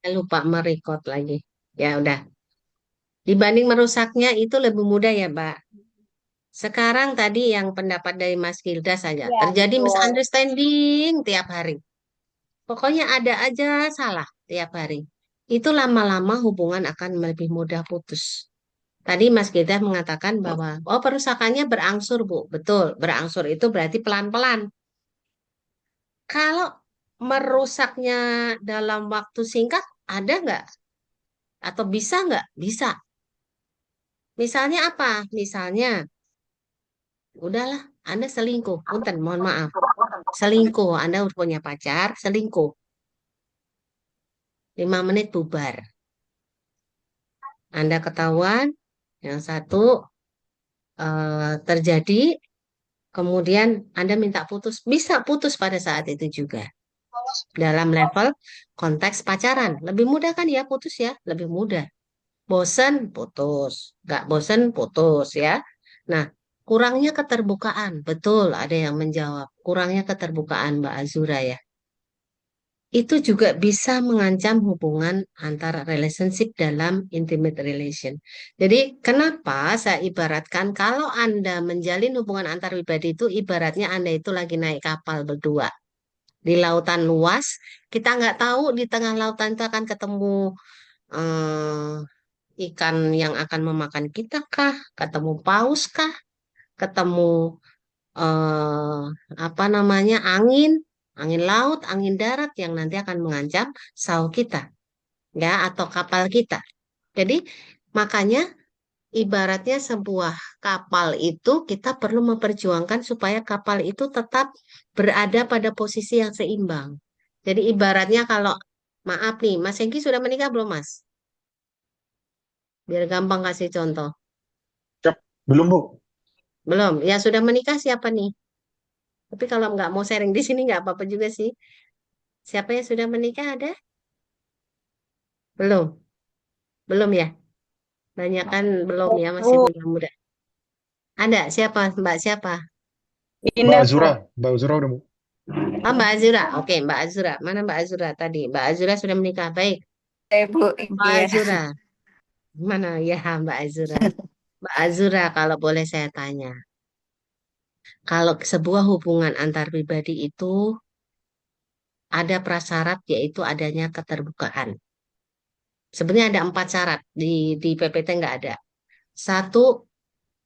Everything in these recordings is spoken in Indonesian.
Lupa merecord lagi. Ya udah. Dibanding merusaknya itu lebih mudah ya, Mbak. Sekarang tadi yang pendapat dari Mas Gilda saja. Iya, Terjadi betul. misunderstanding tiap hari. Pokoknya ada aja salah tiap hari. Itu lama-lama hubungan akan lebih mudah putus. Tadi Mas Gilda mengatakan bahwa, oh perusakannya berangsur, Bu. Betul, berangsur itu berarti pelan-pelan. Kalau merusaknya dalam waktu singkat, ada nggak? Atau bisa nggak? Bisa. Misalnya apa? Misalnya, udahlah, Anda selingkuh. Punten, mohon maaf. Selingkuh, Anda udah punya pacar, selingkuh. 5 menit bubar. Anda ketahuan, yang satu terjadi, kemudian Anda minta putus. Bisa putus pada saat itu juga. Dalam level konteks pacaran. Lebih mudah kan ya putus ya? Lebih mudah. Bosen, putus. Nggak bosen, putus ya. Nah, kurangnya keterbukaan. Betul, ada yang menjawab. Kurangnya keterbukaan Mbak Azura ya. Itu juga bisa mengancam hubungan antara relationship dalam intimate relation. Jadi, kenapa saya ibaratkan kalau Anda menjalin hubungan antar pribadi itu ibaratnya Anda itu lagi naik kapal berdua di lautan luas, kita nggak tahu di tengah lautan itu akan ketemu ikan yang akan memakan kita kah, ketemu paus kah, ketemu eh, apa namanya angin, angin laut, angin darat yang nanti akan mengancam sauk kita, ya, atau kapal kita. Jadi makanya ibaratnya sebuah kapal itu kita perlu memperjuangkan supaya kapal itu tetap berada pada posisi yang seimbang. Jadi ibaratnya kalau maaf nih, Mas Hengki sudah menikah belum, Mas? Biar gampang kasih contoh. Cep, belum Bu. Belum. Ya sudah menikah siapa nih? Tapi kalau nggak mau sharing di sini nggak apa-apa juga sih. Siapa yang sudah menikah ada? Belum. Belum ya? Banyak kan belum ya, masih Bu, muda-muda. Ada siapa? Mbak siapa? Mbak indah Azura, Bu. Mbak Azura udah Bu. Ah, Mbak Azura. Oke, Mbak Azura. Mana Mbak Azura tadi? Mbak Azura sudah menikah. Baik. Bu, Mbak iya. Azura. Mana ya Mbak Azura? Mbak Azura, kalau boleh saya tanya. Kalau sebuah hubungan antar pribadi itu ada prasyarat yaitu adanya keterbukaan. Sebenarnya ada 4 syarat di PPT nggak ada. Satu,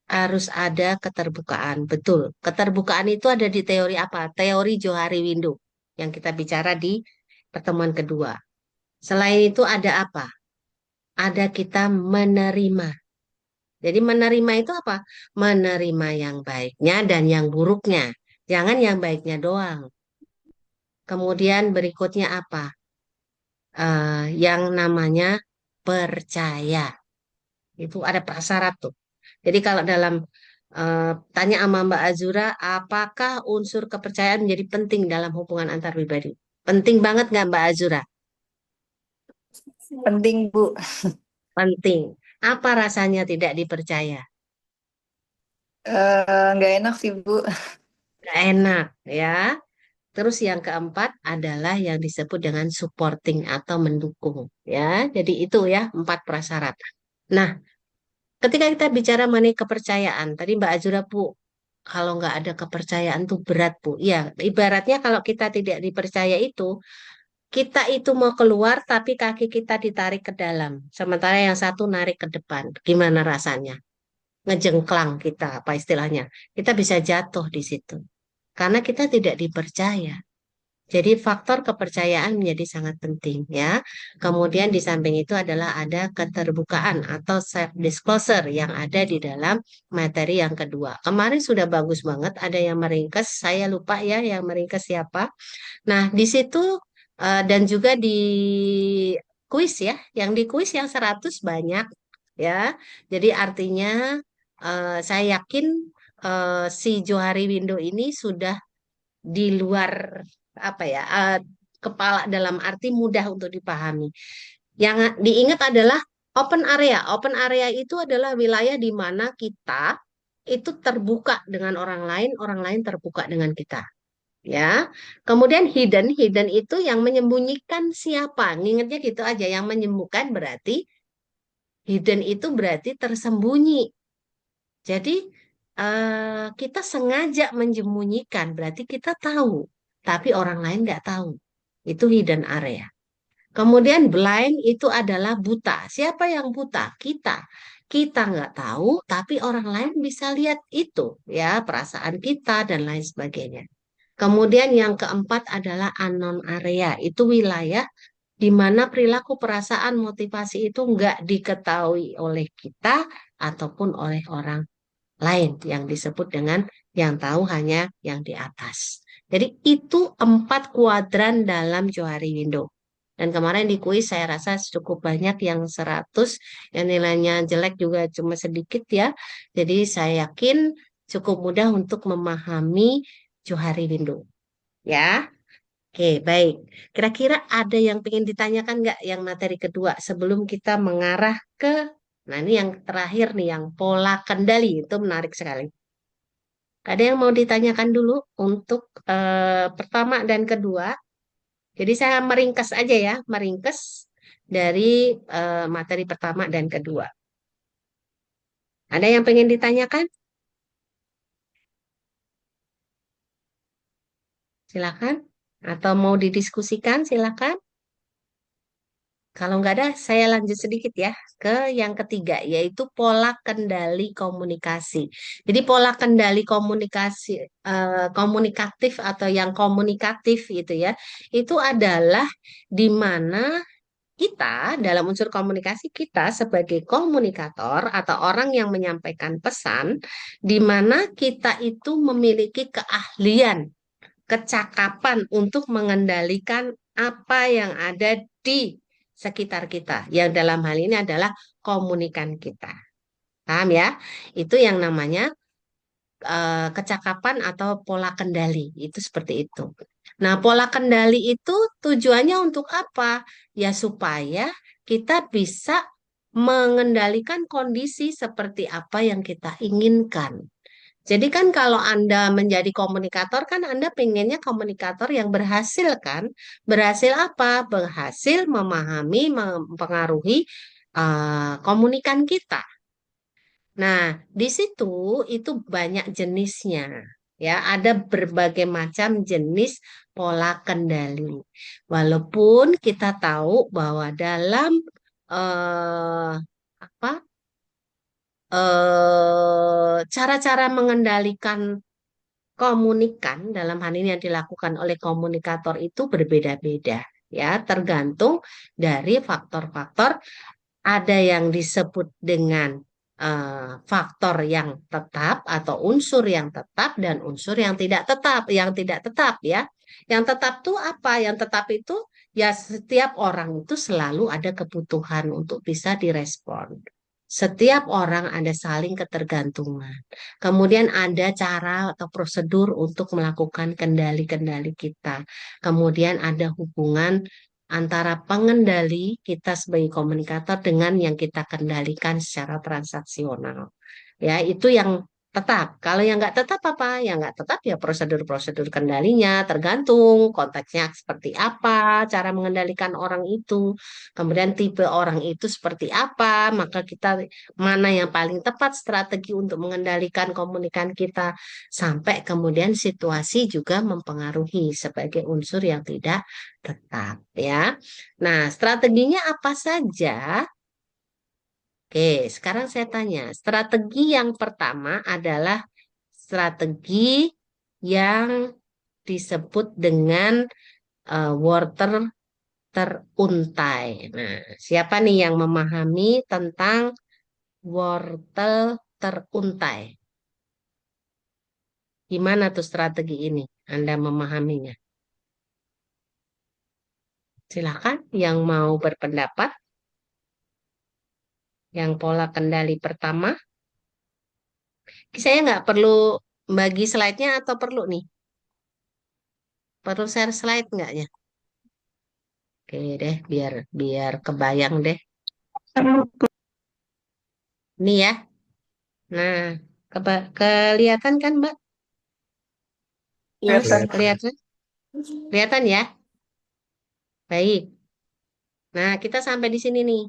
harus ada keterbukaan. Betul. Keterbukaan itu ada di teori apa? Teori Johari Window yang kita bicara di pertemuan kedua. Selain itu ada apa? Ada kita menerima. Jadi menerima itu apa? Menerima yang baiknya dan yang buruknya. Jangan yang baiknya doang. Kemudian berikutnya apa? Yang namanya percaya. Itu ada prasyarat tuh. Jadi kalau dalam tanya sama Mbak Azura, apakah unsur kepercayaan menjadi penting dalam hubungan antar pribadi? Penting banget nggak Mbak Azura? Penting Bu. Penting. Apa rasanya tidak dipercaya? Nggak enak sih Bu. Nggak enak, ya. Terus yang keempat adalah yang disebut dengan supporting atau mendukung, ya. Jadi itu ya 4 prasyarat. Nah, ketika kita bicara mengenai kepercayaan, tadi Mbak Azura Bu, kalau nggak ada kepercayaan tuh berat Bu. Ya, ibaratnya kalau kita tidak dipercaya itu, kita itu mau keluar tapi kaki kita ditarik ke dalam. Sementara yang satu narik ke depan. Gimana rasanya? Ngejengklang kita, apa istilahnya? Kita bisa jatuh di situ. Karena kita tidak dipercaya. Jadi faktor kepercayaan menjadi sangat penting ya. Kemudian di samping itu adalah ada keterbukaan atau self disclosure yang ada di dalam materi yang kedua. Kemarin sudah bagus banget ada yang meringkas, saya lupa ya yang meringkas siapa. Nah, di situ dan juga di kuis ya, yang di kuis yang 100 banyak ya. Jadi artinya saya yakin si Johari Window ini sudah di luar apa ya kepala dalam arti mudah untuk dipahami. Yang diingat adalah open area. Open area itu adalah wilayah di mana kita itu terbuka dengan orang lain terbuka dengan kita. ya. Kemudian hidden, hidden itu yang menyembunyikan siapa? Ngingetnya gitu aja, yang menyembuhkan berarti hidden itu berarti tersembunyi. Jadi kita sengaja menyembunyikan, berarti kita tahu, tapi orang lain nggak tahu. Itu hidden area. Kemudian blind itu adalah buta. Siapa yang buta? Kita. Kita nggak tahu, tapi orang lain bisa lihat itu, ya, perasaan kita dan lain sebagainya. Kemudian yang keempat adalah unknown area. Itu wilayah di mana perilaku, perasaan, motivasi itu nggak diketahui oleh kita ataupun oleh orang lain yang disebut dengan yang tahu hanya yang di atas. Jadi itu 4 kuadran dalam Johari Window. Dan kemarin di kuis saya rasa cukup banyak yang 100, yang nilainya jelek juga cuma sedikit ya. Jadi saya yakin cukup mudah untuk memahami Johari Window. Ya, oke baik. Kira-kira ada yang ingin ditanyakan nggak yang materi kedua sebelum kita mengarah ke, nah ini yang terakhir nih, yang pola kendali itu menarik sekali. Ada yang mau ditanyakan dulu untuk pertama dan kedua? Jadi saya meringkas aja ya, meringkas dari materi pertama dan kedua. Ada yang pengen ditanyakan? Silakan. Atau mau didiskusikan? Silakan. Kalau nggak ada, saya lanjut sedikit ya ke yang ketiga, yaitu pola kendali komunikasi. Jadi pola kendali komunikasi, komunikatif atau yang komunikatif itu ya, itu adalah di mana kita dalam unsur komunikasi kita sebagai komunikator atau orang yang menyampaikan pesan, di mana kita itu memiliki keahlian, kecakapan untuk mengendalikan apa yang ada di sekitar kita. Yang dalam hal ini adalah komunikan kita. Paham ya? Itu yang namanya kecakapan atau pola kendali. Itu seperti itu. Nah, pola kendali itu tujuannya untuk apa? Ya supaya kita bisa mengendalikan kondisi seperti apa yang kita inginkan. Jadi kan kalau Anda menjadi komunikator kan Anda pengennya komunikator yang berhasil kan? Berhasil apa? Berhasil memahami, mempengaruhi komunikan kita. Nah, di situ itu banyak jenisnya. Ya, ada berbagai macam jenis pola kendali. Walaupun kita tahu bahwa dalam eh, apa cara-cara mengendalikan komunikan dalam hal ini yang dilakukan oleh komunikator itu berbeda-beda ya, tergantung dari faktor-faktor. Ada yang disebut dengan faktor yang tetap atau unsur yang tetap dan unsur yang tidak tetap. Yang tidak tetap ya. Yang tetap tuh apa? Yang tetap itu ya setiap orang itu selalu ada kebutuhan untuk bisa direspon. Setiap orang ada saling ketergantungan. Kemudian ada cara atau prosedur untuk melakukan kendali-kendali kita. Kemudian ada hubungan antara pengendali kita sebagai komunikator dengan yang kita kendalikan secara transaksional. Ya, itu yang tetap. Kalau yang nggak tetap apa? Yang nggak tetap ya prosedur-prosedur kendalinya tergantung konteksnya seperti apa, cara mengendalikan orang itu, kemudian tipe orang itu seperti apa, maka kita mana yang paling tepat strategi untuk mengendalikan komunikan kita sampai kemudian situasi juga mempengaruhi sebagai unsur yang tidak tetap ya. Nah, strateginya apa saja? Oke, sekarang saya tanya. Strategi yang pertama adalah strategi yang disebut dengan wortel teruntai. Nah, siapa nih yang memahami tentang wortel teruntai? Gimana tuh strategi ini? Anda memahaminya? Silakan yang mau berpendapat. Yang pola kendali pertama. Saya nggak perlu bagi slide-nya atau perlu nih? Perlu share slide nggak ya? Oke deh, biar biar kebayang deh. Ini ya. Nah, kelihatan kan, Mbak? Mas, Kelihatan. Kelihatan. kelihatan? Kelihatan ya? Baik. Nah, kita sampai di sini nih.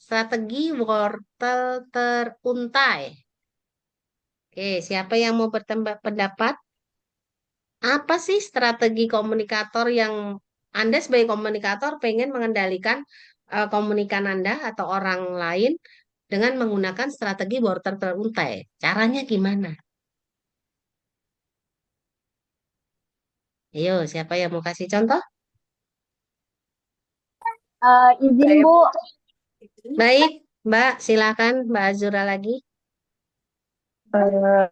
Strategi wortel teruntai. Oke, siapa yang mau berpendapat? Apa sih strategi komunikator yang Anda sebagai komunikator pengen mengendalikan komunikan Anda atau orang lain dengan menggunakan strategi wortel teruntai? Caranya gimana? Ayo, siapa yang mau kasih contoh? Izin Saya Bu, Baik, Mbak, silakan Mbak Azura lagi. eh,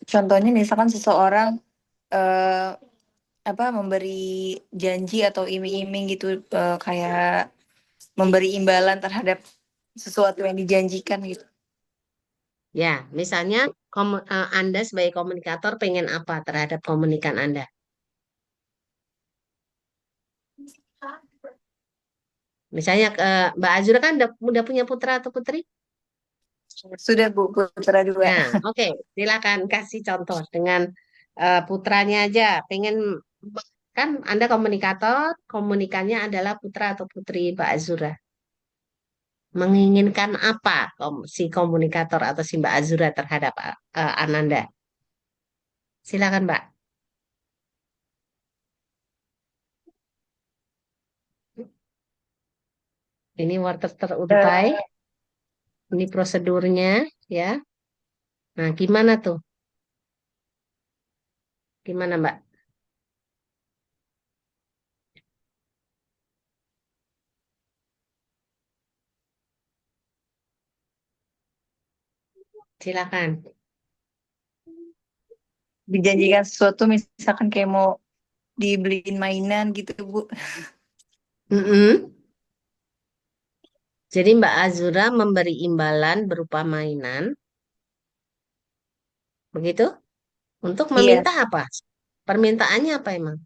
contohnya misalkan seseorang eh, apa memberi janji atau iming-iming gitu, kayak memberi imbalan terhadap sesuatu yang dijanjikan gitu. Ya, misalnya Anda sebagai komunikator pengen apa terhadap komunikan Anda? Misalnya Mbak Azura kan udah punya putra atau putri? Sudah Bu, putra dua. Nah, oke, silakan kasih contoh dengan putranya aja. Pengen kan Anda komunikator, komunikannya adalah putra atau putri Mbak Azura. Menginginkan apa si komunikator atau si Mbak Azura terhadap Ananda? Silakan, Mbak. Ini wortel teruntai, Eh, ini prosedurnya, ya. Nah, gimana tuh? Gimana, Mbak? Silakan. dijanjikan sesuatu misalkan kayak mau dibeliin mainan gitu Bu. Mm-mm. Jadi Mbak Azura memberi imbalan berupa mainan, begitu? Untuk Iya, meminta apa? Permintaannya apa emang?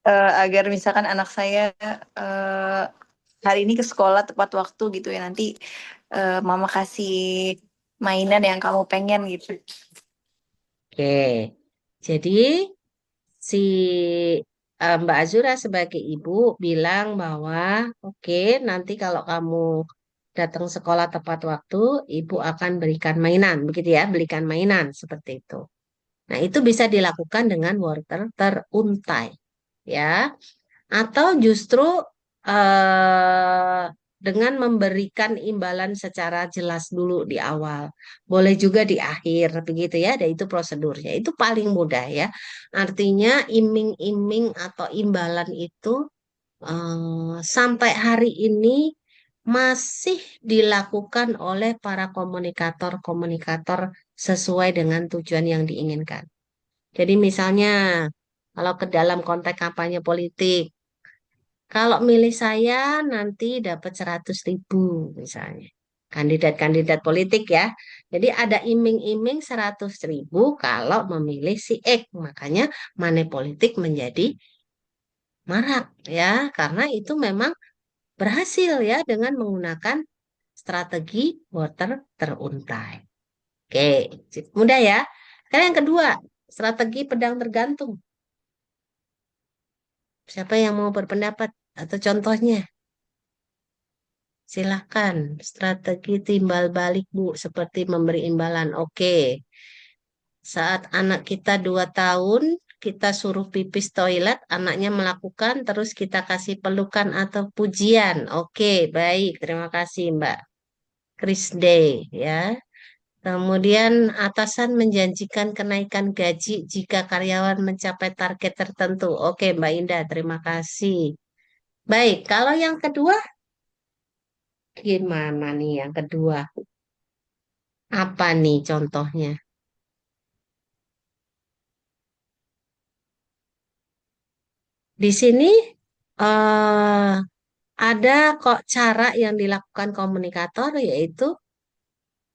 agar misalkan anak saya eh, hari ini ke sekolah tepat waktu gitu ya, nanti mama kasih mainan yang kamu pengen gitu. Oke. Jadi si Mbak Azura sebagai ibu bilang bahwa oke, nanti kalau kamu datang sekolah tepat waktu, ibu akan berikan mainan, begitu ya, belikan mainan seperti itu. Nah, itu bisa dilakukan dengan wortel teruntai, ya. Atau justru dengan memberikan imbalan secara jelas dulu di awal. Boleh juga di akhir, begitu ya. Dan itu prosedurnya. Itu paling mudah ya. Artinya iming-iming atau imbalan itu sampai hari ini masih dilakukan oleh para komunikator-komunikator sesuai dengan tujuan yang diinginkan. Jadi misalnya kalau ke dalam konteks kampanye politik, kalau milih saya nanti dapat 100.000 misalnya. Kandidat-kandidat politik ya. Jadi ada iming-iming 100.000 kalau memilih si X. Makanya money politik menjadi marak ya. Karena itu memang berhasil ya dengan menggunakan strategi voter teruntai. Oke, mudah ya. Sekarang yang kedua, strategi pedang tergantung. Siapa yang mau berpendapat atau contohnya? Silahkan, strategi timbal balik Bu, seperti memberi imbalan. Oke, saat anak kita 2 tahun, kita suruh pipis toilet, anaknya melakukan, terus kita kasih pelukan atau pujian. Oke, baik, terima kasih Mbak Krisday ya. Kemudian atasan menjanjikan kenaikan gaji jika karyawan mencapai target tertentu. Oke, Mbak Indah, terima kasih. Baik, kalau yang kedua, gimana nih yang kedua? Apa nih contohnya? Di sini eh, ada kok cara yang dilakukan komunikator yaitu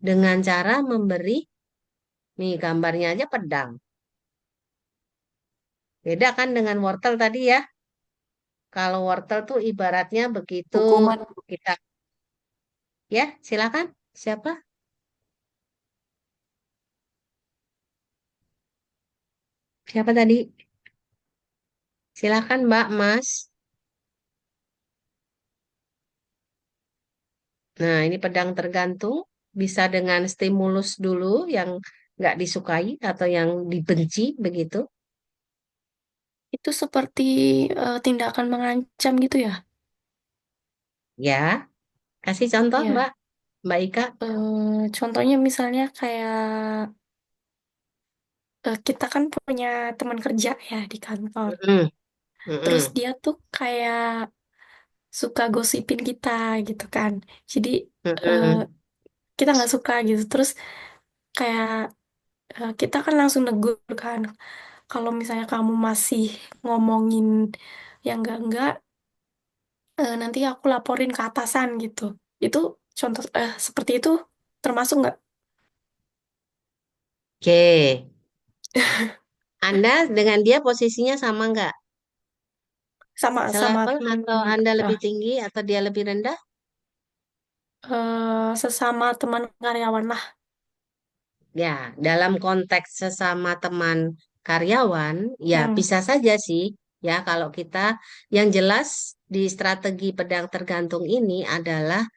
dengan cara memberi, nih gambarnya aja pedang. Beda kan dengan wortel tadi ya. Kalau wortel tuh ibaratnya begitu Hukuman. kita, ya silakan. Siapa? Siapa tadi? Silakan Mbak, Mas. Nah, ini pedang tergantung. Bisa dengan stimulus dulu yang nggak disukai atau yang dibenci begitu. Itu seperti tindakan mengancam gitu ya? Ya, kasih contoh Iya. Mbak, Mbak Ika. Contohnya misalnya kayak kita kan punya teman kerja ya di kantor. Mm-mm, Terus mm-mm, dia tuh kayak suka gosipin kita gitu kan. Jadi eh, mm-mm. kita nggak suka gitu. Terus kayak kita kan langsung negur kan. Kalau misalnya kamu masih ngomongin yang enggak, nanti aku laporin ke atasan gitu. Itu contoh seperti itu termasuk nggak? Oke, Anda dengan dia posisinya sama nggak? Sama sama Selevel temen atau Anda ah, lebih tinggi atau dia lebih rendah? sesama teman karyawan lah. Ya, dalam konteks sesama teman karyawan, ya Hmm, bisa saja sih. Ya, kalau kita yang jelas di strategi pedang tergantung ini adalah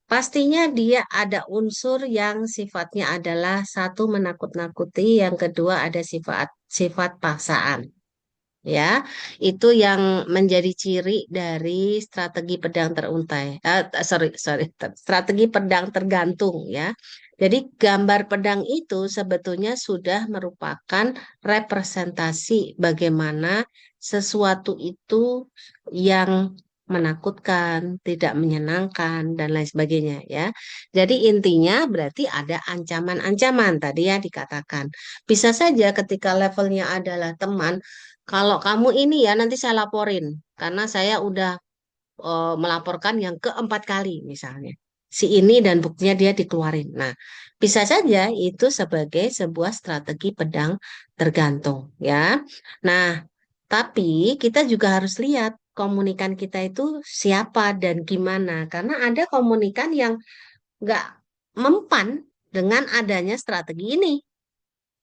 pastinya dia ada unsur yang sifatnya adalah satu menakut-nakuti, yang kedua ada sifat sifat paksaan. Ya, itu yang menjadi ciri dari strategi pedang teruntai. Sorry, strategi pedang tergantung ya. Jadi gambar pedang itu sebetulnya sudah merupakan representasi bagaimana sesuatu itu yang menakutkan, tidak menyenangkan, dan lain sebagainya ya. Jadi intinya berarti ada ancaman-ancaman tadi ya dikatakan. Bisa saja ketika levelnya adalah teman, kalau kamu ini ya nanti saya laporin karena saya udah melaporkan yang keempat kali misalnya. Si ini dan buktinya dia dikeluarin. Nah, bisa saja itu sebagai sebuah strategi pedang tergantung ya. Nah, tapi kita juga harus lihat komunikan kita itu siapa dan gimana. Karena ada komunikan yang nggak mempan dengan adanya strategi ini.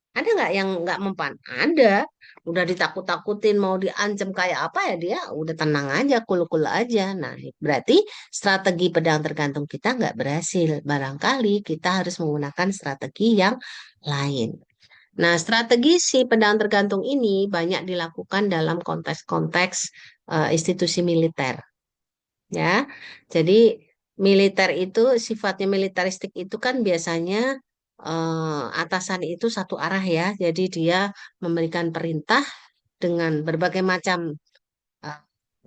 Ada nggak yang nggak mempan? Ada. Udah ditakut-takutin mau diancam kayak apa ya dia udah tenang aja, cool-cool aja. Nah, berarti strategi pedang tergantung kita nggak berhasil. Barangkali kita harus menggunakan strategi yang lain. Nah, strategi si pedang tergantung ini banyak dilakukan dalam konteks-konteks institusi militer. Ya, jadi militer itu sifatnya militeristik itu kan biasanya atasan itu satu arah ya. Jadi dia memberikan perintah dengan berbagai macam eh,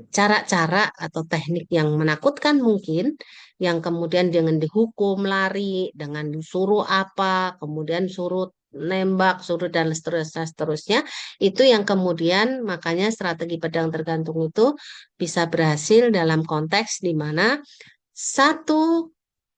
cara-cara atau teknik yang menakutkan mungkin, yang kemudian dengan dihukum lari, dengan disuruh apa, kemudian suruh nembak, suruh dan seterusnya, seterusnya, itu yang kemudian makanya strategi pedang tergantung itu bisa berhasil dalam konteks di mana satu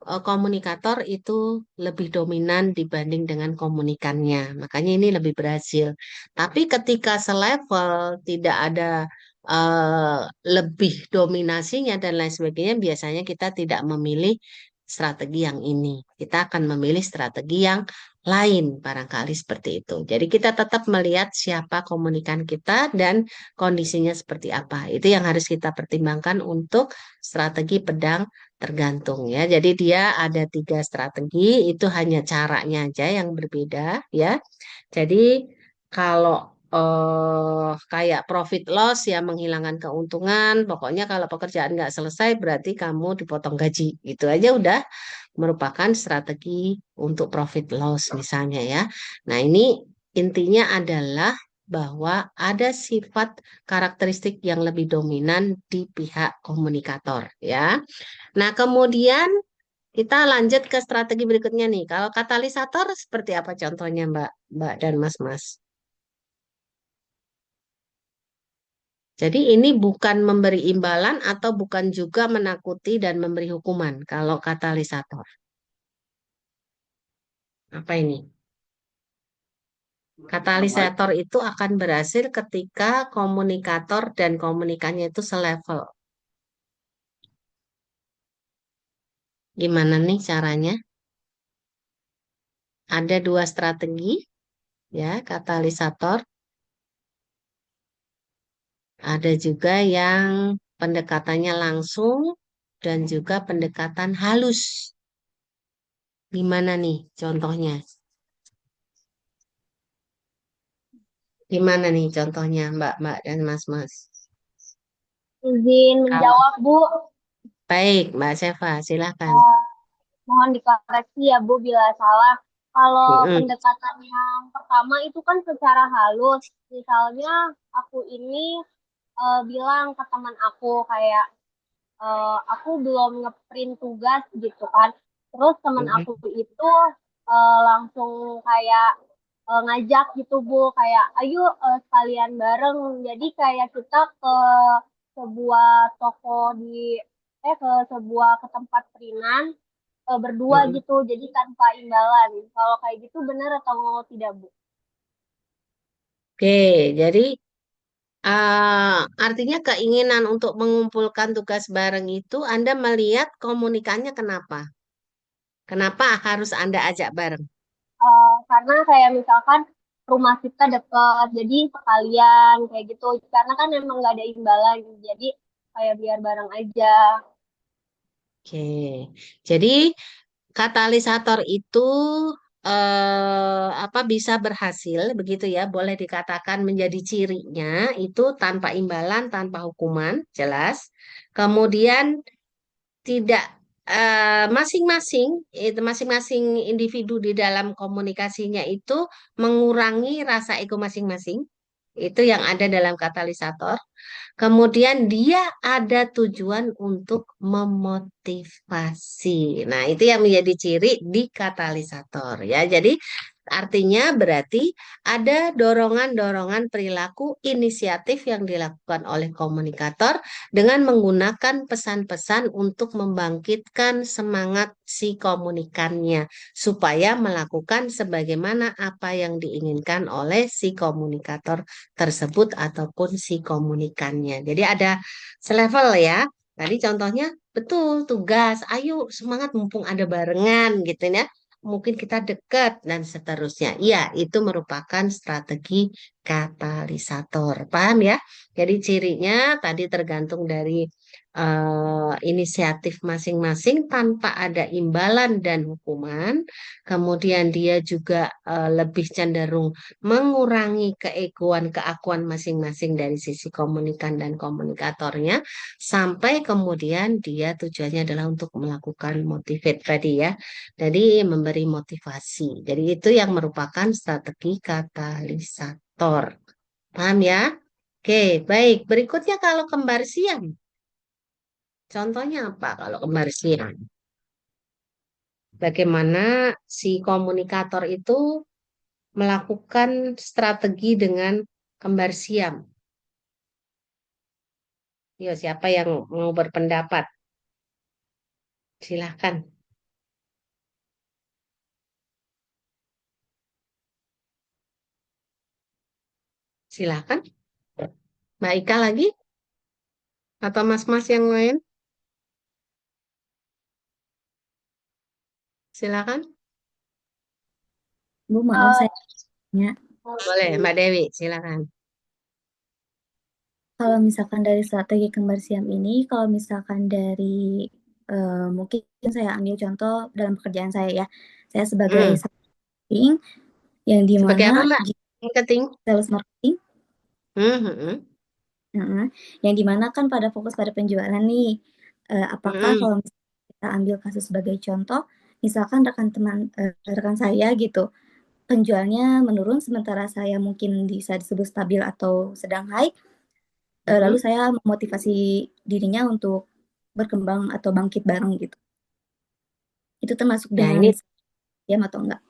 komunikator itu lebih dominan dibanding dengan komunikannya. Makanya ini lebih berhasil. Tapi ketika selevel tidak ada eh, lebih dominasinya dan lain sebagainya, biasanya kita tidak memilih strategi yang ini. Kita akan memilih strategi yang lain, barangkali seperti itu. Jadi kita tetap melihat siapa komunikan kita dan kondisinya seperti apa. Itu yang harus kita pertimbangkan untuk strategi pedang tergantung ya. Jadi dia ada tiga strategi, itu hanya caranya aja yang berbeda ya. Jadi kalau kayak profit loss ya menghilangkan keuntungan, pokoknya kalau pekerjaan nggak selesai berarti kamu dipotong gaji. Itu aja udah merupakan strategi untuk profit loss misalnya ya. Nah ini intinya adalah bahwa ada sifat karakteristik yang lebih dominan di pihak komunikator ya. Nah, kemudian kita lanjut ke strategi berikutnya nih. Kalau katalisator seperti apa contohnya, Mbak, Mbak dan Mas-Mas? Jadi ini bukan memberi imbalan atau bukan juga menakuti dan memberi hukuman kalau katalisator. Apa ini? Katalisator itu akan berhasil ketika komunikator dan komunikannya itu selevel. Gimana nih caranya? Ada dua strategi ya, katalisator. Ada juga yang pendekatannya langsung dan juga pendekatan halus. Gimana nih contohnya? Gimana nih contohnya Mbak-Mbak dan Mas-Mas? Izin Kalau menjawab, Bu. baik, Mbak Seva, silakan. Mohon dikoreksi ya, Bu, bila salah. Kalau Mm-mm, pendekatan yang pertama itu kan secara halus. Misalnya aku ini bilang ke teman aku kayak aku belum ngeprint tugas gitu kan. Terus teman mm-mm. aku itu langsung kayak ngajak gitu Bu, kayak ayo sekalian bareng. Jadi kayak kita ke sebuah toko ke tempat printan berdua Mm-mm. gitu. Jadi tanpa imbalan. Kalau kayak gitu benar atau tidak Bu? Oke, jadi artinya keinginan untuk mengumpulkan tugas bareng itu Anda melihat komunikannya kenapa? Kenapa harus Anda ajak bareng? Karena kayak misalkan rumah kita dekat, jadi sekalian kayak gitu. Karena kan emang nggak ada imbalan, jadi kayak biar bareng aja. Oke, jadi katalisator itu apa bisa berhasil begitu ya, boleh dikatakan menjadi cirinya itu tanpa imbalan, tanpa hukuman, jelas. Kemudian tidak masing-masing individu di dalam komunikasinya itu mengurangi rasa ego masing-masing. Itu yang ada dalam katalisator. Kemudian dia ada tujuan untuk memotivasi. Nah, itu yang menjadi ciri di katalisator ya. Jadi artinya berarti ada dorongan-dorongan perilaku inisiatif yang dilakukan oleh komunikator dengan menggunakan pesan-pesan untuk membangkitkan semangat si komunikannya supaya melakukan sebagaimana apa yang diinginkan oleh si komunikator tersebut ataupun si komunikannya. Jadi ada selevel ya. Tadi contohnya betul tugas, ayo semangat mumpung ada barengan gitu ya. Mungkin kita dekat dan seterusnya. Iya, itu merupakan strategi katalisator. Paham ya? Jadi cirinya tadi tergantung dari inisiatif masing-masing tanpa ada imbalan dan hukuman. Kemudian dia juga lebih cenderung mengurangi keegoan, keakuan masing-masing dari sisi komunikan dan komunikatornya, sampai kemudian dia tujuannya adalah untuk melakukan motivate tadi ya. Jadi memberi motivasi. Jadi itu yang merupakan strategi katalisator. Paham ya? Oke, baik. Berikutnya kalau kembar siam. Contohnya apa kalau kembar siam? Bagaimana si komunikator itu melakukan strategi dengan kembar siam? Yo, siapa yang mau berpendapat? Silahkan, silahkan. Mbak Ika lagi? Atau mas-mas yang lain? Silahkan. Bu, maaf Eh, saya tanya. Boleh, Mbak Dewi, silahkan. Kalau misalkan dari strategi kembar siam ini, kalau misalkan dari mungkin saya ambil contoh dalam pekerjaan saya ya. Saya sebagai Hmm. marketing yang Sebagai dimana apa, Mbak? Marketing? sales marketing, Hmm, hmm, hmm. yang dimana kan pada fokus pada penjualan nih. Apakah Hmm, kalau misalkan kita ambil kasus sebagai contoh, misalkan rekan saya gitu, penjualnya menurun sementara saya mungkin bisa disebut stabil atau sedang high. Lalu hmm. saya memotivasi dirinya untuk berkembang atau bangkit bareng gitu. Itu termasuk Nah, dengan ini diam atau enggak?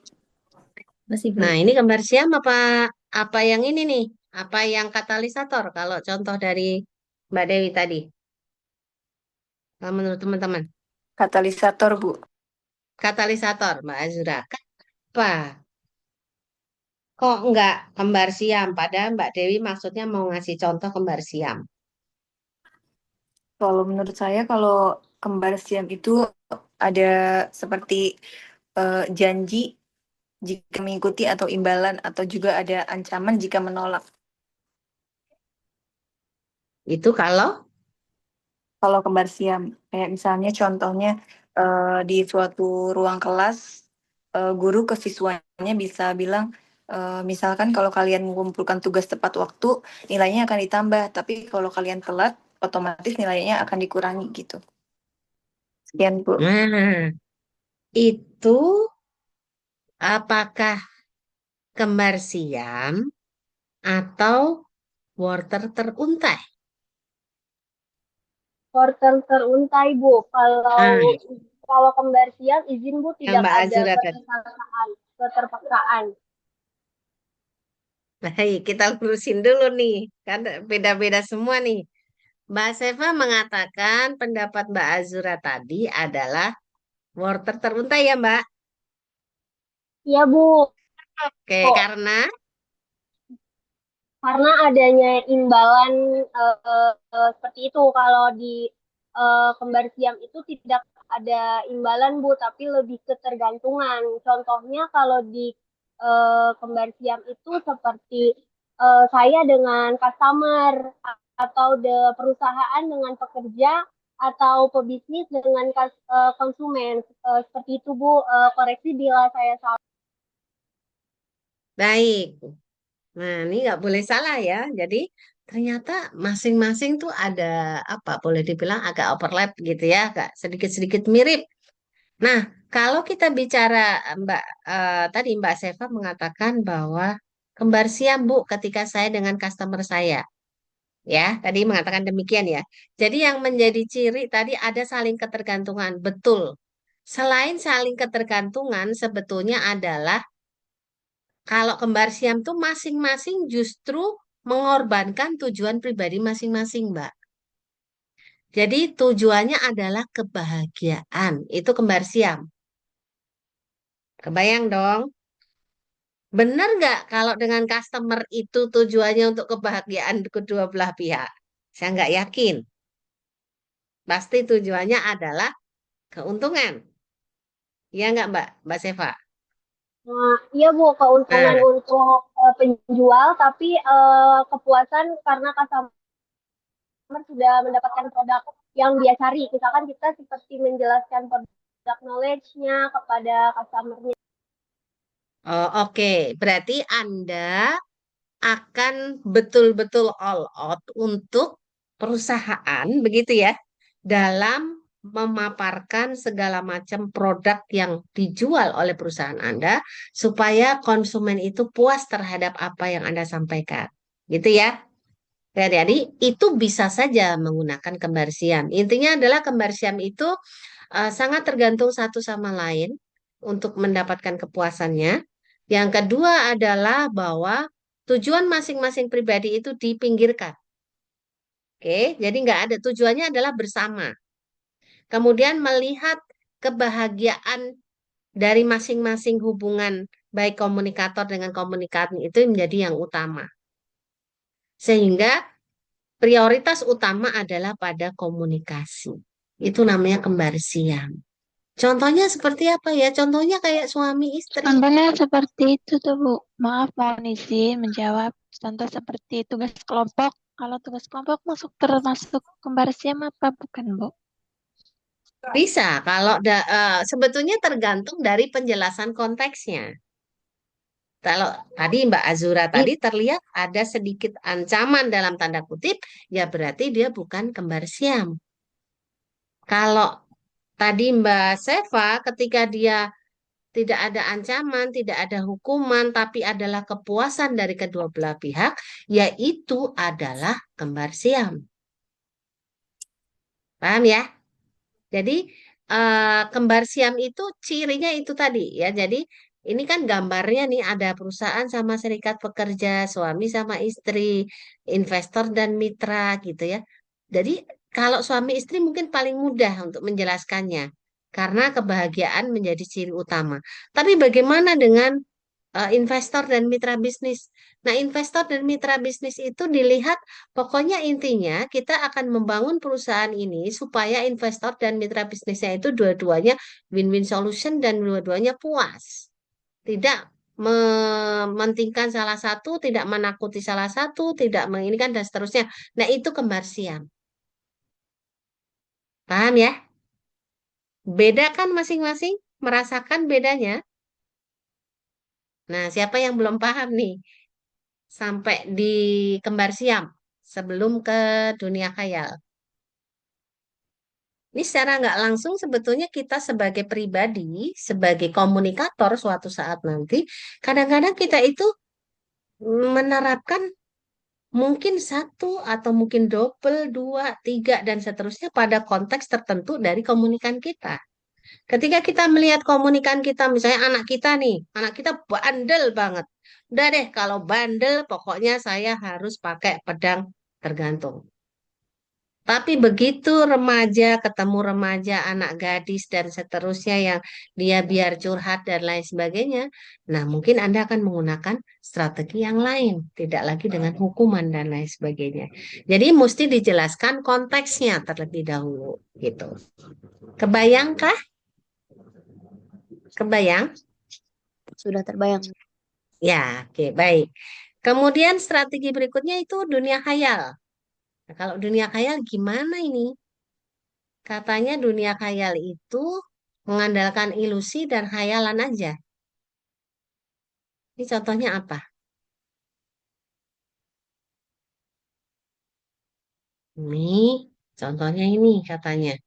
Masih nah, belum. ini kembar siam apa yang ini nih? Apa yang katalisator kalau contoh dari Mbak Dewi tadi? Kalau menurut teman-teman, Katalisator, Bu. katalisator Mbak Azura. Apa? Kok enggak kembar siam? Padahal Mbak Dewi maksudnya mau ngasih contoh kembar siam. Kalau menurut saya, kalau kembar siam itu ada seperti janji jika mengikuti atau imbalan, atau juga ada ancaman jika menolak. Itu kalau Kalau kembar siam, kayak misalnya contohnya di suatu ruang kelas, guru ke siswanya bisa bilang, misalkan kalau kalian mengumpulkan tugas tepat waktu, nilainya akan ditambah, tapi kalau kalian telat, otomatis nilainya akan dikurangi gitu. Sekian, Bu. nah, itu apakah kembar siam atau wortel teruntai? Porter teruntai, Bu. Nah, Kalau kembar siam, izin Bu, yang tidak Mbak ada Azura tadi. keterpaksaan. Baik, kita lurusin dulu nih. Kan beda-beda semua nih. Mbak Seva mengatakan pendapat Mbak Azura tadi adalah wortel teruntai ya, Mbak? Iya, Bu. Oke, karena Karena adanya imbalan seperti itu. Kalau di kembar siam itu tidak ada imbalan, Bu, tapi lebih ketergantungan. Contohnya kalau di kembar siam itu seperti saya dengan customer, atau perusahaan dengan pekerja, atau pebisnis dengan konsumen. Seperti itu, Bu. Koreksi bila saya salah. baik. Nah, ini nggak boleh salah ya. Jadi ternyata masing-masing tuh ada apa? Boleh dibilang agak overlap gitu ya, agak sedikit-sedikit mirip. Nah, kalau kita bicara Mbak tadi Mbak Seva mengatakan bahwa kembar siam Bu ketika saya dengan customer saya. Ya, tadi mengatakan demikian ya. Jadi yang menjadi ciri tadi ada saling ketergantungan. Betul. Selain saling ketergantungan sebetulnya adalah kalau kembar siam tuh masing-masing justru mengorbankan tujuan pribadi masing-masing, Mbak. Jadi tujuannya adalah kebahagiaan. Itu kembar siam. Kebayang dong? Benar nggak kalau dengan customer itu tujuannya untuk kebahagiaan kedua belah pihak? Saya nggak yakin. Pasti tujuannya adalah keuntungan. Iya nggak Mbak? Mbak Seva? Nah, iya Bu, keuntungan Nah, untuk penjual, tapi kepuasan karena customer sudah mendapatkan produk yang dia cari. Misalkan kita seperti menjelaskan produk knowledge-nya kepada customer-nya. oh, oke. Berarti Anda akan betul-betul all out untuk perusahaan, begitu ya, dalam memaparkan segala macam produk yang dijual oleh perusahaan Anda supaya konsumen itu puas terhadap apa yang Anda sampaikan. Gitu ya. Jadi itu bisa saja menggunakan kembar siam. Intinya adalah kembar siam itu sangat tergantung satu sama lain untuk mendapatkan kepuasannya. Yang kedua adalah bahwa tujuan masing-masing pribadi itu dipinggirkan. Oke, jadi nggak ada tujuannya adalah bersama. Kemudian melihat kebahagiaan dari masing-masing hubungan baik komunikator dengan komunikator itu menjadi yang utama. Sehingga prioritas utama adalah pada komunikasi. Itu namanya kembar siam. Contohnya seperti apa ya? Contohnya kayak suami istri. Contohnya seperti itu tuh, Bu. Maaf, mohon izin menjawab. Contoh seperti tugas kelompok. Kalau tugas kelompok termasuk kembar siam apa bukan, Bu? Bisa, kalau sebetulnya tergantung dari penjelasan konteksnya. Kalau tadi Mbak Azura tadi terlihat ada sedikit ancaman dalam tanda kutip, ya berarti dia bukan kembar siam. Kalau tadi Mbak Seva ketika dia tidak ada ancaman, tidak ada hukuman, tapi adalah kepuasan dari kedua belah pihak, yaitu adalah kembar siam. Paham ya? Jadi kembar siam itu cirinya itu tadi ya. Jadi ini kan gambarnya nih ada perusahaan sama serikat pekerja, suami sama istri, investor dan mitra gitu ya. Jadi kalau suami istri mungkin paling mudah untuk menjelaskannya karena kebahagiaan menjadi ciri utama. Tapi bagaimana dengan investor dan mitra bisnis? Nah, investor dan mitra bisnis itu dilihat, pokoknya intinya kita akan membangun perusahaan ini supaya investor dan mitra bisnisnya itu dua-duanya win-win solution dan dua-duanya puas. Tidak mementingkan salah satu, tidak menakuti salah satu, tidak menginginkan dan seterusnya. Nah, itu kembar siam. Paham ya? Beda kan masing-masing? Merasakan bedanya? Nah, siapa yang belum paham nih? Sampai di kembar siam sebelum ke dunia khayal. Ini secara nggak langsung sebetulnya kita sebagai pribadi, sebagai komunikator suatu saat nanti, kadang-kadang kita itu menerapkan mungkin satu atau mungkin double, dua, tiga, dan seterusnya pada konteks tertentu dari komunikan kita. Ketika kita melihat komunikan kita, misalnya anak kita bandel banget. Udah deh, kalau bandel pokoknya saya harus pakai pedang tergantung. Tapi begitu remaja ketemu remaja, anak gadis dan seterusnya yang dia biar curhat dan lain sebagainya, nah mungkin Anda akan menggunakan strategi yang lain, tidak lagi dengan hukuman dan lain sebagainya. Jadi mesti dijelaskan konteksnya terlebih dahulu, gitu. Kebayangkah? Kebayang? Sudah terbayang. Ya, oke, baik. Kemudian strategi berikutnya itu dunia khayal. Nah, kalau dunia khayal gimana ini? Katanya dunia khayal itu mengandalkan ilusi dan khayalan aja. Ini contohnya apa? Ini contohnya ini katanya.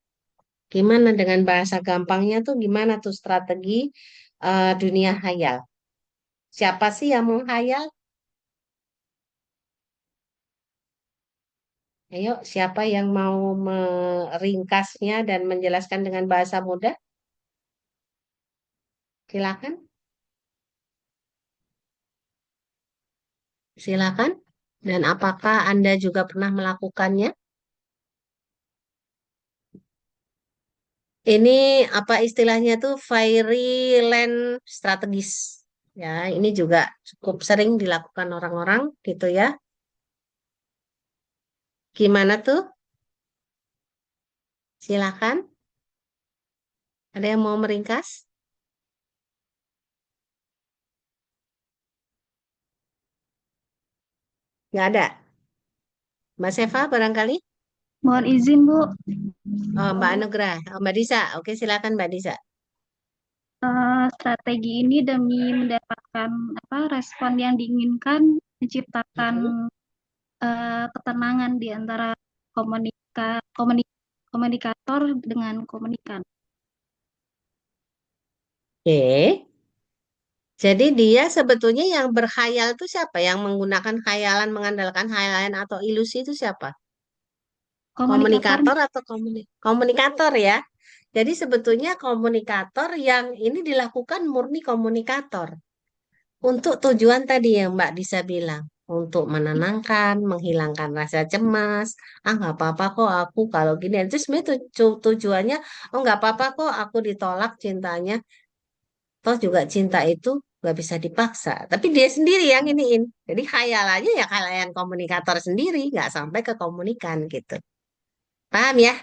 Gimana dengan bahasa gampangnya tuh gimana tuh strategi dunia khayal? Siapa sih yang menghayal? Ayo, siapa yang mau meringkasnya dan menjelaskan dengan bahasa mudah? Silakan, silakan. Dan apakah Anda juga pernah melakukannya? Ini apa istilahnya tuh fairyland strategis. Ya, ini juga cukup sering dilakukan orang-orang gitu ya. Gimana tuh? Silakan. Ada yang mau meringkas? Nggak ada. Mbak Seva barangkali? Mohon izin, Bu. Oh, Mbak Anugrah. Oh, Mbak Disa. Oke, silakan Mbak Disa. Strategi ini demi mendapatkan respon yang diinginkan, menciptakan ketenangan di antara komunikator dengan komunikan. Oke. Jadi dia sebetulnya yang berkhayal itu siapa? Yang menggunakan khayalan, mengandalkan khayalan atau ilusi itu siapa? Komunikator Komunikator atau komunikator ya. Jadi sebetulnya komunikator yang ini dilakukan murni komunikator. Untuk tujuan tadi yang Mbak Disa bilang. Untuk menenangkan, menghilangkan rasa cemas. Ah nggak apa-apa kok aku kalau gini. Itu sebenarnya tujuannya, oh nggak apa-apa kok aku ditolak cintanya. Toh juga cinta itu nggak bisa dipaksa. Tapi dia sendiri yang iniin. Jadi khayalannya ya khayalan komunikator sendiri. Nggak sampai ke komunikan gitu. Paham ya?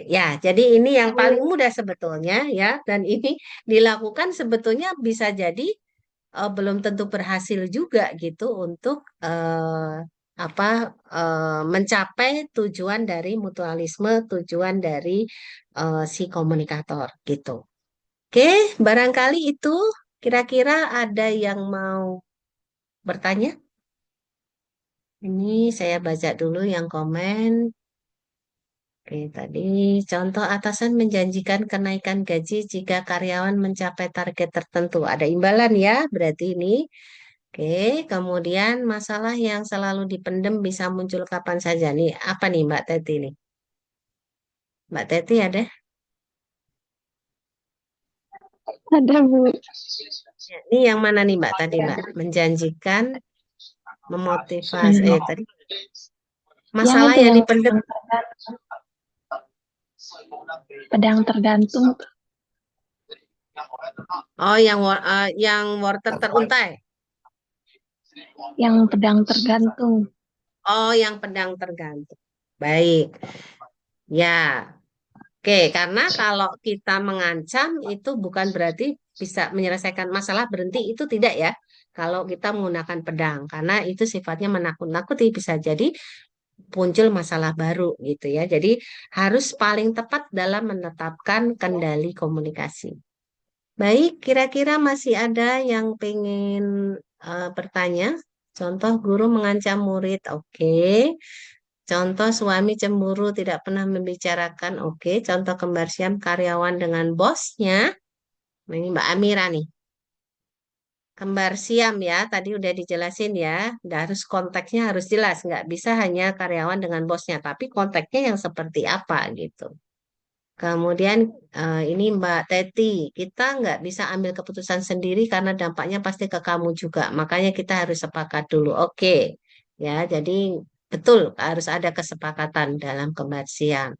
iya, Jadi ini yang paling mudah sebetulnya ya, dan ini dilakukan sebetulnya bisa jadi belum tentu berhasil juga gitu untuk apa mencapai tujuan dari mutualisme, tujuan dari si komunikator gitu. Oke, barangkali itu kira-kira ada yang mau bertanya? Ini saya baca dulu yang komen. Oke, tadi contoh atasan menjanjikan kenaikan gaji jika karyawan mencapai target tertentu. Ada imbalan ya, berarti ini. Oke, kemudian masalah yang selalu dipendem bisa muncul kapan saja. Nih, apa nih Mbak Teti nih? Mbak Teti ada? Ada, Bu. Ya, ini yang mana nih Mbak tadi Mbak? Menjanjikan, memotivasi. Tadi Yang masalah itu yang yang dipendem. pedang tergantung. Oh, yang wortel teruntai. Yang pedang tergantung. Oh, yang pedang tergantung. Baik. Ya. Oke, karena kalau kita mengancam itu bukan berarti bisa menyelesaikan masalah berhenti itu tidak ya. Kalau kita menggunakan pedang, karena itu sifatnya menakut-nakuti, bisa jadi muncul masalah baru gitu ya. Jadi harus paling tepat dalam menetapkan kendali komunikasi. Baik, kira-kira masih ada yang pengen bertanya? Contoh guru mengancam murid, oke. Contoh suami cemburu tidak pernah membicarakan, oke. Contoh kembar siam karyawan dengan bosnya, nah, ini Mbak Amira nih. Kembar siam ya, tadi udah dijelasin ya. Udah harus konteksnya harus jelas, nggak bisa hanya karyawan dengan bosnya, tapi konteksnya yang seperti apa gitu. Kemudian ini Mbak Teti, kita nggak bisa ambil keputusan sendiri karena dampaknya pasti ke kamu juga. Makanya kita harus sepakat dulu. Oke, ya. Jadi betul harus ada kesepakatan dalam kembar siam.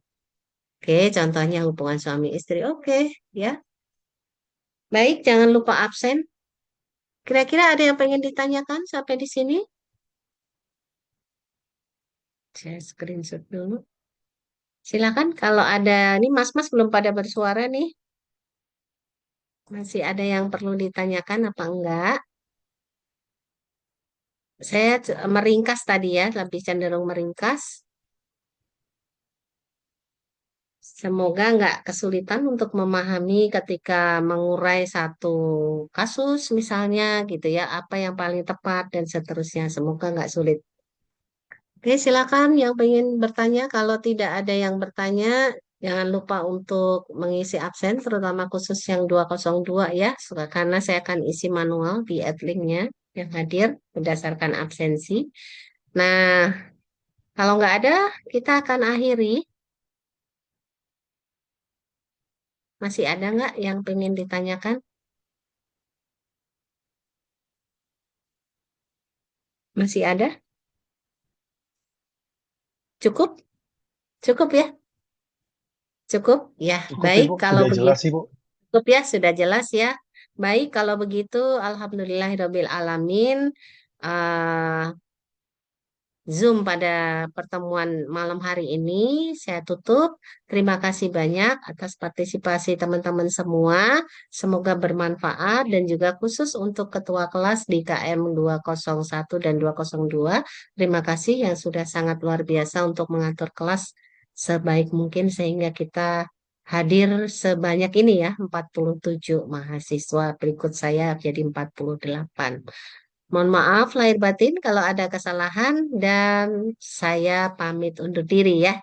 Oke, contohnya hubungan suami istri. Oke, ya. Baik, jangan lupa absen. Kira-kira ada yang pengen ditanyakan sampai di sini? Saya screenshot dulu. Silakan kalau ada, ini mas-mas belum pada bersuara nih. Masih ada yang perlu ditanyakan apa enggak? Saya meringkas tadi ya, lebih cenderung meringkas. Semoga nggak kesulitan untuk memahami ketika mengurai satu kasus misalnya gitu ya, apa yang paling tepat dan seterusnya. Semoga nggak sulit. Oke, silakan yang ingin bertanya. Kalau tidak ada yang bertanya, jangan lupa untuk mengisi absen, terutama khusus yang 202 ya, karena saya akan isi manual di adlinknya yang hadir berdasarkan absensi. Nah, kalau nggak ada, kita akan akhiri. Masih ada nggak yang pengen ditanyakan? Masih ada? Cukup? Cukup ya? Cukup? Ya, Cukup baik Ibu, kalau sudah jelas begitu. Ibu. Cukup ya, sudah jelas ya. Baik, kalau begitu, Alhamdulillahirabbil alamin. eh Zoom pada pertemuan malam hari ini saya tutup. Terima kasih banyak atas partisipasi teman-teman semua. Semoga bermanfaat dan juga khusus untuk ketua kelas di KM 201 dan 202. Terima kasih yang sudah sangat luar biasa untuk mengatur kelas sebaik mungkin sehingga kita hadir sebanyak ini ya, 47 mahasiswa. Berikut saya jadi 48. Mohon maaf lahir batin kalau ada kesalahan dan saya pamit undur diri ya.